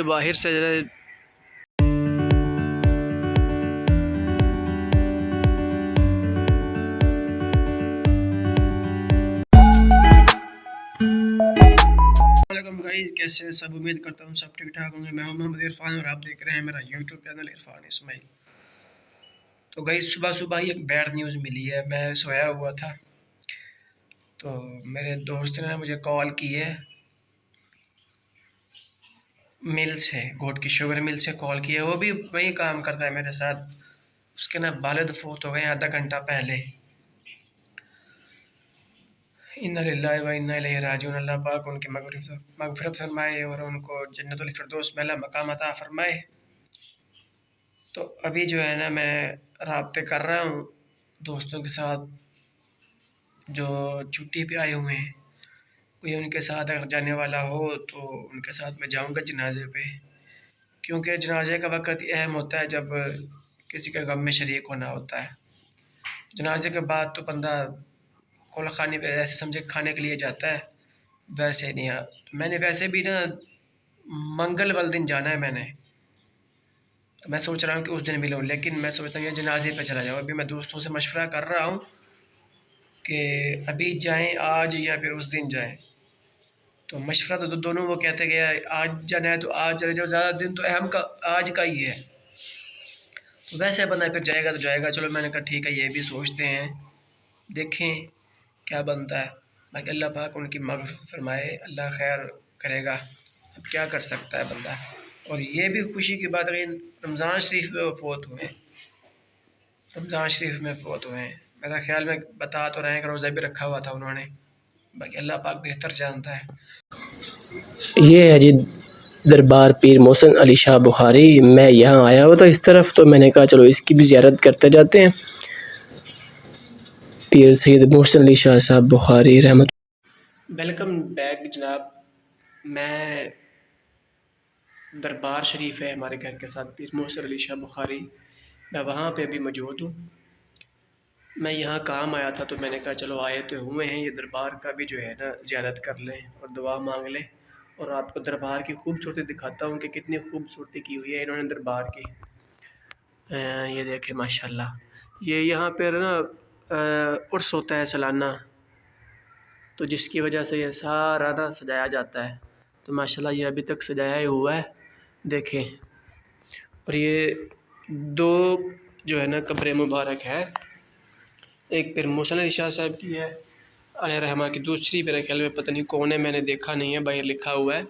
ये बाहर से जरा गाइस, कैसे हैं सब। उम्मीद करता हूँ सब ठीक ठाक होंगे। मैं हूं मोहम्मद इरफान और आप देख रहे हैं मेरा यूट्यूब चैनल इरफान इस्माइल। तो गाइस, सुबह सुबह ही एक बैड न्यूज़ मिली है। मैं सोया हुआ था तो मेरे दोस्त ने मुझे कॉल की है, मिल से, गोट की शुगर मिल से कॉल की है। वो भी वही काम करता है मेरे साथ। उसके ना वालिद फौत हो गए आधा घंटा पहले। इन्ना लिल्लाहि व इन्ना इलैहि राजिऊन। अल्लाह पाक उनकी मगफिरत फरमाए और उनको जन्नतुल फिरदौस में मकाम अता फरमाए। तो अभी जो है ना, मैं राब्ते कर रहा हूँ दोस्तों के साथ जो छुट्टी पे आए हुए हैं। कोई उनके साथ अगर जाने वाला हो तो उनके साथ मैं जाऊँगा जनाजे पे, क्योंकि जनाजे का वक़्त अहम होता है जब किसी के गम में शरीक होना होता है। जनाजे के बाद तो बंदा कुल खाने पे ऐसे समझे खाने के लिए जाता है, वैसे नहीं। हाँ, मैंने वैसे भी ना मंगल वाले दिन जाना है मैंने, तो मैं सोच रहा हूँ कि उस दिन मिलूँ, लेकिन मैं सोचता हूँ ये जनाजे पे चला जाऊँ। अभी मैं दोस्तों से मशवरा कर रहा हूँ कि अभी जाएं आज या फिर उस दिन जाएं। तो मशवरा तो दोनों वो कहते कि आज जाना है तो आज चले जाओ, ज़्यादा दिन तो अहम का आज का ही है। तो वैसे बंदा फिर जाएगा तो जाएगा। चलो मैंने कहा ठीक है, ये भी सोचते हैं, देखें क्या बनता है। बाकी अल्लाह पाक उनकी मग़फ़िरत फरमाए, अल्लाह खैर करेगा। अब क्या कर सकता है बंदा। और ये भी खुशी की बात है, रमज़ान शरीफ में वो फ़ौत हुए हैं। रमज़ान शरीफ में फ़ौत हुए हैं। मेरा ख़्याल में बता तो रहे हैं कि रोज़ा भी रखा हुआ था उन्होंने। बाकी अल्लाह पाक बेहतर जानता है। ये है जी दरबार पीर मोहसिन अली शाह बुखारी। मैं यहाँ आया हुआ था इस तरफ, तो मैंने कहा चलो इसकी भी ज़ियारत करते जाते हैं। पीर सैयद मोहसिन अली शाह साहब बुखारी रहमत। वेलकम बैक जनाब। मैं दरबार शरीफ है हमारे घर के साथ, पीर मोहसिन अली शाह बुखारी, मैं वहाँ पे अभी मौजूद हूँ। मैं यहाँ काम आया था तो मैंने कहा चलो आए तो हुए हैं, ये दरबार का भी जो है ना ज़ियारत कर लें और दुआ मांग लें। और आपको दरबार की खूबसूरती दिखाता हूँ कि कितनी खूबसूरती की हुई है इन्होंने दरबार की। ये देखें माशाल्लाह। ये यहाँ पर ना उर्स होता है सालाना, तो जिसकी वजह से ये सारा ना सजाया जाता है। तो माशाल्लाह ये अभी तक सजाया ही हुआ है, देखें। और ये दो जो है ना कब्र मुबारक है, एक पीर मोहसिन अली शाह साहब की है अलैहि रहमा की, दूसरी मेरे ख्याल में पता नहीं कौन है, मैंने देखा नहीं है, बाहर लिखा हुआ है।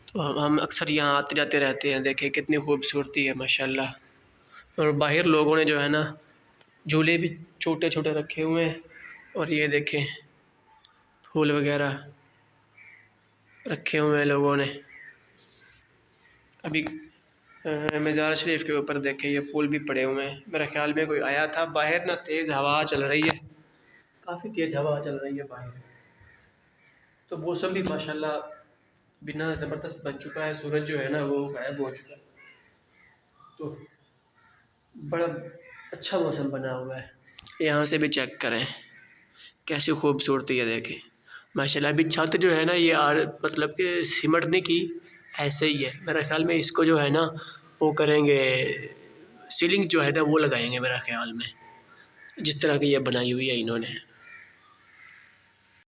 तो हम अक्सर यहाँ आते जाते रहते हैं। देखें कितनी खूबसूरती है माशाल्लाह। और बाहर लोगों ने जो है ना झूले भी छोटे छोटे रखे हुए हैं। और ये देखें फूल वगैरह रखे हुए हैं लोगों ने। अभी मज़ार शरीफ के ऊपर देखें ये फूल भी पड़े हुए हैं। मेरे ख्याल में कोई आया था। बाहर ना तेज़ हवा चल रही है, काफ़ी तेज़ हवा चल रही है बाहर। तो मौसम भी माशाल्लाह बिना ज़बरदस्त बन चुका है। सूरज जो है ना वो गायब हो चुका है, तो बड़ा अच्छा मौसम बना हुआ है। यहाँ से भी चेक करें कैसी खूबसूरती है, देखें माशाल्लाह। अभी छत जो है ना ये मतलब कि सिमटने की ऐसे ही है। मेरे ख्याल में इसको जो है ना वो करेंगे, सीलिंग जो है ना वो लगाएंगे मेरे ख्याल में, जिस तरह की ये बनाई हुई है इन्होंने।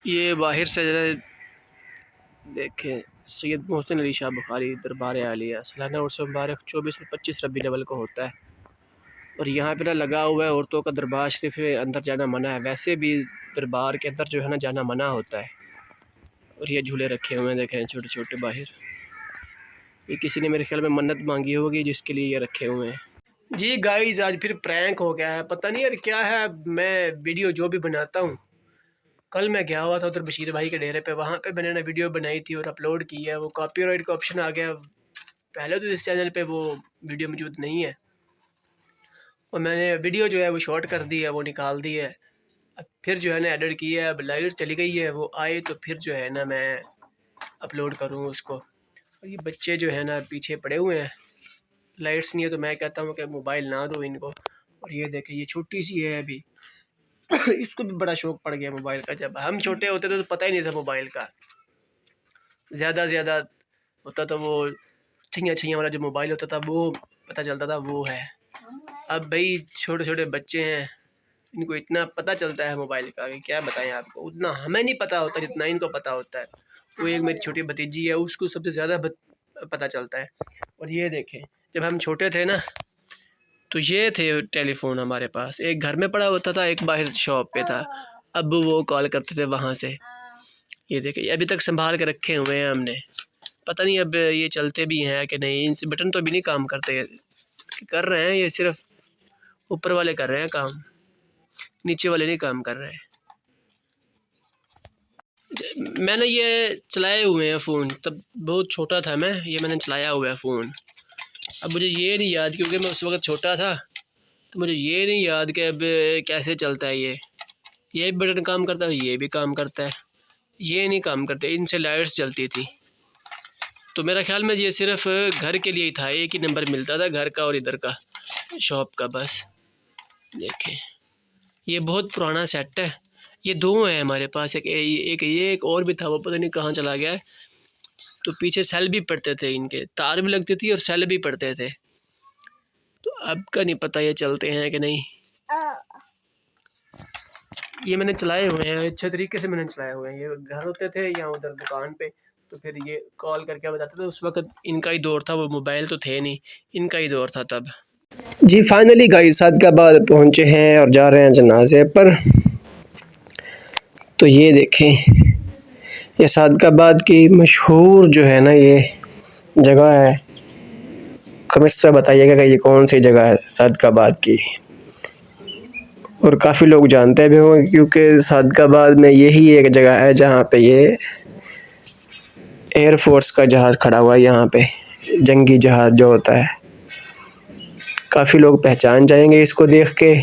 ये बाहर से जरा देखें, सैयद मोहसिन अली शाह बुखारी दरबार आलिया सालाना उर्स मुबारक 24 और 25 रबी अव्वल को होता है। और यहाँ पे ना लगा हुआ है औरतों का दरबार शरीफ में अंदर जाना मना है। वैसे भी दरबार के अंदर जो है ना जाना मना होता है। और ये झूले रखे हुए हैं देखें छोटे छोटे बाहर। ये किसी ने मेरे ख्याल में मन्नत मांगी होगी जिसके लिए ये रखे हुए हैं। जी गाइस, आज फिर प्रैंक हो गया है, पता नहीं यार क्या है। मैं वीडियो जो भी बनाता हूँ, कल मैं गया हुआ था उधर बशीर भाई के डेरे पे, वहाँ पे मैंने ना वीडियो बनाई थी और अपलोड की है। वो कॉपीराइट का ऑप्शन आ गया। पहले तो इस चैनल पे वो वीडियो मौजूद नहीं है और मैंने वीडियो जो है वो शॉर्ट कर दी है, वो निकाल दी है। अब फिर जो है ना एडिट की है। अब लाइट चली गई है, वो आए तो फिर जो है ना मैं अपलोड करूँ उसको। और ये बच्चे जो है ना पीछे पड़े हुए हैं, लाइट्स नहीं है तो मैं कहता हूँ कि मोबाइल ना दो इनको। और ये देखें ये छोटी सी है अभी इसको भी बड़ा शौक पड़ गया मोबाइल का। जब हम छोटे होते थे तो पता ही नहीं था मोबाइल का। ज़्यादा होता तो वो छैया छैया वाला जो मोबाइल होता था वो पता चलता था वो है। अब भाई छोटे छोटे बच्चे हैं, इनको इतना पता चलता है मोबाइल का कि क्या बताएं आपको, उतना हमें नहीं पता होता जितना इनको पता होता है। वो एक मेरी छोटी भतीजी है, उसको सबसे ज़्यादा पता चलता है। और ये देखें, जब हम छोटे थे ना तो ये थे टेलीफोन हमारे पास, एक घर में पड़ा होता था, एक बाहर शॉप पे था। अब वो कॉल करते थे वहाँ से। ये देखें, अभी तक संभाल के रखे हुए हैं हमने, पता नहीं अब ये चलते भी हैं कि नहीं। इनसे बटन तो अभी नहीं काम करते, कर रहे हैं ये सिर्फ ऊपर वाले कर रहे हैं काम, नीचे वाले नहीं काम कर रहे हैं। मैंने ये चलाए हुए हैं फ़ोन, तब बहुत छोटा था मैं, ये मैंने चलाया हुआ है फ़ोन। अब मुझे ये नहीं याद, क्योंकि मैं उस वक्त छोटा था, तो मुझे ये नहीं याद कि अब कैसे चलता है ये भी बटन काम करता है, ये भी काम करता है, ये नहीं काम करते। इनसे लाइट्स जलती थी। तो मेरा ख्याल में ये सिर्फ घर के लिए ही था, एक ही नंबर मिलता था घर का और इधर का शॉप का बस। देखें, ये बहुत पुराना सेट है। ये दो हैं हमारे पास, एक और भी था, वो पता नहीं कहाँ चला गया है। तो पीछे सेल भी पड़ते थे, इनके तार भी लगती थी और सेल भी पड़ते थे। तो अब का नहीं पता ये चलते हैं कि नहीं। ये मैंने चलाए हुए हैं, अच्छे तरीके से मैंने चलाए हुए हैं। ये घर होते थे या उधर दुकान पे, तो फिर ये कॉल करके बताते थे। उस वक्त इनका ही दौर था, वो मोबाइल तो थे नहीं, इनका ही दौर था तब। जी फाइनली गाइस सादकाबाद पहुँचे हैं और जा रहे हैं जनाजे पर। तो ये देखें, ये सादकाबाद की मशहूर जो है ना ये जगह है। कमेंट्स में बताइएगा कि ये कौन सी जगह है सादकाबाद की। और काफ़ी लोग जानते भी होंगे, क्योंकि सादकाबाद में यही एक जगह है जहाँ पे ये एयरफोर्स का जहाज़ खड़ा हुआ है। यहाँ पे जंगी जहाज़ जो होता है, काफ़ी लोग पहचान जाएंगे इसको देख के।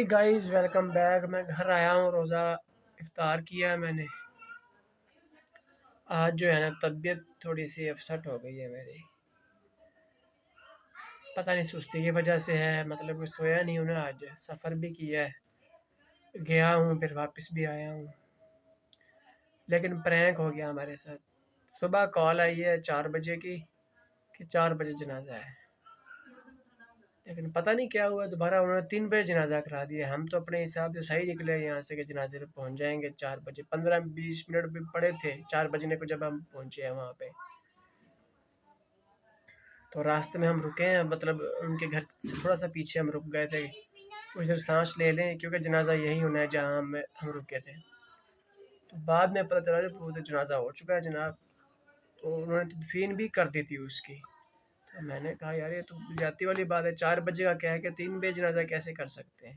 Guys welcome back. मैं घर आया हूँ, रोज़ा इफ्तार किया है मैंने। आज जो है ना तबीयत थोड़ी सी अपसेट हो गई है मेरी, पता नहीं सुस्ती की वजह से है। मतलब कि सोया नहीं हूँ ना, आज सफ़र भी किया है, गया हूँ फिर वापस भी आया हूँ। लेकिन प्रैंक हो गया हमारे साथ। सुबह कॉल आई है 4 बजे की कि 4 बजे जनाजा है, लेकिन पता नहीं क्या हुआ, दोबारा उन्होंने 3 बजे जनाजा करा दिया। हम तो अपने हिसाब से सही निकले यहाँ से कि जनाजे पे पहुँच जाएंगे 4 बजे। 15-20 मिनट भी पड़े थे 4 बजने को जब हम पहुँचे हैं वहाँ पे। तो रास्ते में हम रुके हैं, मतलब उनके घर से थोड़ा सा पीछे हम रुक गए थे, कुछ देर सांस ले लें, क्योंकि जनाजा यही होना है जहाँ हम रुके थे। तो बाद में पता चला कि वो तो जनाजा हो चुका है जनाब, तो उन्होंने तदफीन भी कर दी थी उसकी। तो मैंने कहा यार ये तो ज़्यादती वाली बात है, 4 बजे का क्या है कि 3 बजे जनाजा कैसे कर सकते हैं।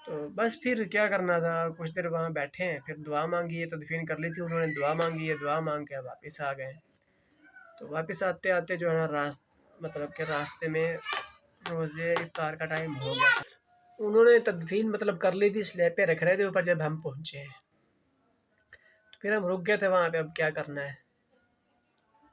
तो बस फिर क्या करना था, कुछ देर वहाँ बैठे हैं, फिर दुआ मांगी है, तदफीन कर ली थी उन्होंने, दुआ मांगी है, दुआ मांग के वापस आ गए। तो वापस आते आते जो है ना मतलब कि रास्ते में रोज़े इफ्तार का टाइम हो गया था। उन्होंने तदफीन मतलब कर ली थी, स्लैब पे रख रहे थे ऊपर, जब हम पहुँचे हैं तो फिर हम रुक गए थे वहाँ पे, अब क्या करना है।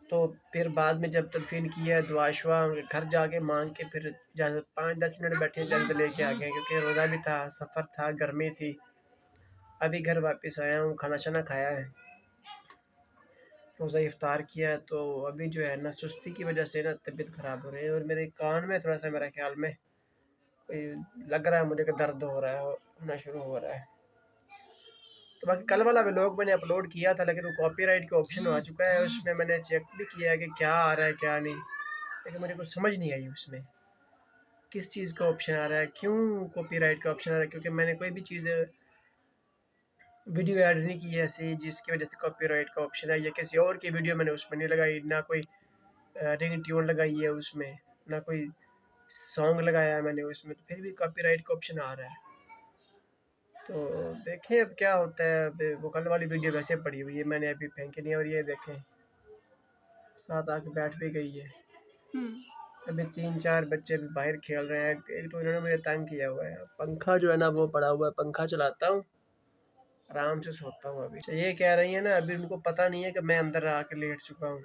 तो फिर बाद में जब तदफीन किया, दुआ शुआ घर जाके मांग के, फिर जहाँ 5-10 मिनट बैठे जल्द लेके आ गए, क्योंकि रोज़ा भी था, सफ़र था, गर्मी थी। अभी घर वापस आया हूँ, खाना शाना खाया है, रोज़ा इफ्तार किया है। तो अभी जो है ना सुस्ती की वजह से ना तबीयत ख़राब हो रही है, और मेरे कान में थोड़ा सा मेरे ख्याल में कोई लग रहा है मुझे कि दर्द हो रहा है, होना शुरू हो रहा है। तो बाकी कल वाला व्लॉग मैंने अपलोड किया था, लेकिन वो कॉपीराइट का ऑप्शन आ चुका है, उसमें मैंने चेक भी किया है कि क्या आ रहा है क्या नहीं, लेकिन मुझे कुछ समझ नहीं आई उसमें। किस चीज़ का ऑप्शन आ रहा है, क्यों कॉपीराइट का ऑप्शन आ रहा है, क्योंकि मैंने कोई भी चीज़ वीडियो ऐड नहीं की है ऐसी जिसकी वजह से कॉपीराइट का ऑप्शन है, या किसी और की वीडियो मैंने उसमें नहीं लगाई, ना कोई रिंग ट्यून लगाई है उसमें, ना कोई सॉन्ग लगाया है मैंने उसमें, तो फिर भी कॉपीराइट का ऑप्शन आ रहा है। तो देखें अब क्या होता है। अब वो कल वाली वीडियो वैसे पड़ी हुई है, मैंने अभी फेंकी नहीं, और ये देखें साथ आके बैठ भी गई है। अभी 3-4 बच्चे भी बाहर खेल रहे हैं। एक तो इन्होंने मुझे तंग किया हुआ है। पंखा जो है ना वो पड़ा हुआ है, पंखा चलाता हूँ, आराम से सोता हूँ। अभी तो ये कह रही है ना, अभी उनको पता नहीं है कि मैं अंदर आके लेट चुका हूँ।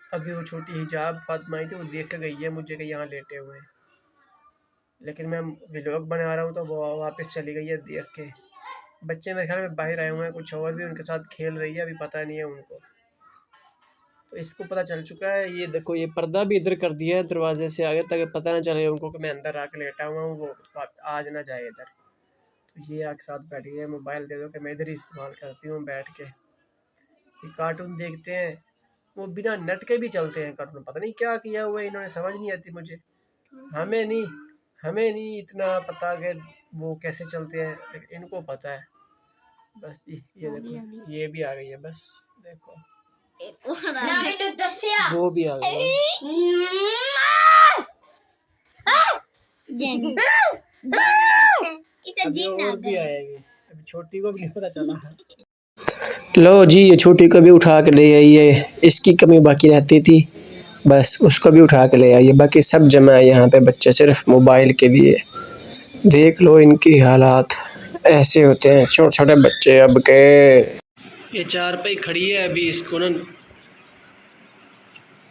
अभी वो छोटी हिजाब फातिमा आई थी, वो देख के गई है मुझे कि यहाँ लेटे हुए हैं, लेकिन मैं व्लॉग बना रहा हूँ तो वो वापस चली गई है देख के। बच्चे मेरे ख्याल में बाहर आए हुए हैं, कुछ और भी उनके साथ खेल रही है, अभी पता नहीं है उनको। तो इसको पता चल चुका है। ये देखो, ये पर्दा भी इधर कर दिया है दरवाजे से आगे, ताकि पता ना चले उनको कि मैं अंदर आके लेटा हुआ हूँ, वो आज ना जाए इधर। तो ये आके साथ बैठ गई है। मोबाइल दे दो कि मैं इधर ही इस्तेमाल करती हूँ बैठ के। ये कार्टून देखते हैं, वो बिना नेट के भी चलते हैं कार्टून। पता नहीं क्या किया हुआ है इन्होंने, समझ नहीं आती मुझे। हमें नहीं इतना पता कि वो कैसे चलते हैं, लेकिन इनको पता है। बस ये देखो, ये भी आ गई है। बस देखो, वो भी आ गई है। अभी और भी आएगी, अभी छोटी को भी नहीं पता चला। लो जी, ये छोटी को भी उठा के ले आई है। इसकी कमी बाकी रहती थी, बस उसको भी उठा के ले आई है। बाकी सब जमा है यहाँ पे बच्चे, सिर्फ मोबाइल के लिए। देख लो इनकी हालात, ऐसे होते हैं छोटे छोटे बच्चे अब के। ये 4 पे खड़ी है, अभी इसको ना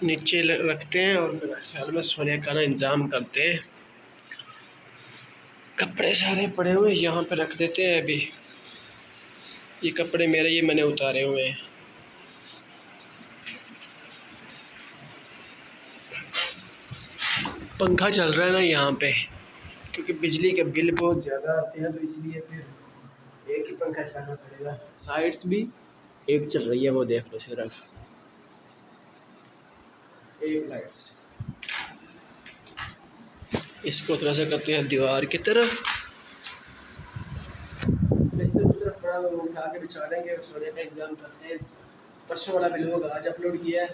नीचे रखते हैं और मेरे ख्याल में सोने का ना इंतज़ाम करते हैं। कपड़े सारे पड़े हुए यहाँ पे रख देते हैं। अभी ये कपड़े मेरे, ये मैंने उतारे हुए हैं। पंखा चल रहा है ना यहाँ पे, क्योंकि बिजली के बिल बहुत ज़्यादा आते हैं, तो इसलिए फिर एक ही पंखा चलाना पड़ेगा। लाइट्स भी एक चल रही है, वो देख लो, सिर्फ एक लाइट्स। इसको थोड़ा सा करते हैं दीवार की तरफ, बिस्तर उस्तर थोड़ा वो उठा के बिछा देंगे और सोने का इंतजाम करते हैं। परसों वाला व्लॉग आज अपलोड किया है,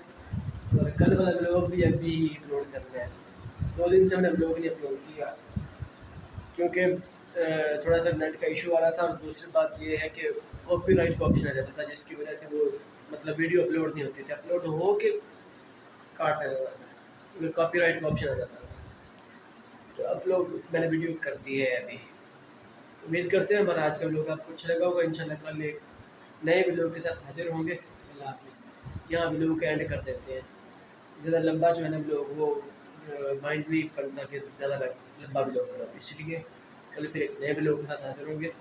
और कल वाला व्लॉग भी अभी अपलोड करना है। 2 दिन से मैंने व्लॉग नहीं अपलोड किया, क्योंकि थोड़ा सा नेट का इशू आ रहा था, और दूसरी बात ये है कि कॉपीराइट का ऑप्शन आ जाता था, जिसकी वजह से वो मतलब वीडियो अपलोड नहीं होती थी। अपलोड हो के काट आ जाता था, कॉपीराइट का ऑप्शन आ जाता था। तो अपलोड मैंने वीडियो कर दी है अभी। उम्मीद करते हैं हमारा आज का व्लॉग आपको अच्छा लगा होगा। इंशाल्लाह कल एक नए व्लॉग के साथ हाजिर होंगे। अल्लाह हाफिज़। यहाँ व्लॉग का एंड कर देते हैं। ज़्यादा लंबा जो है ना व्लॉग, वो माइंड नहीं करता कि ज़्यादा लंबा व्लॉग करो, इसलिए कल फिर एक नए व्लॉग के साथ हाजिर होंगे।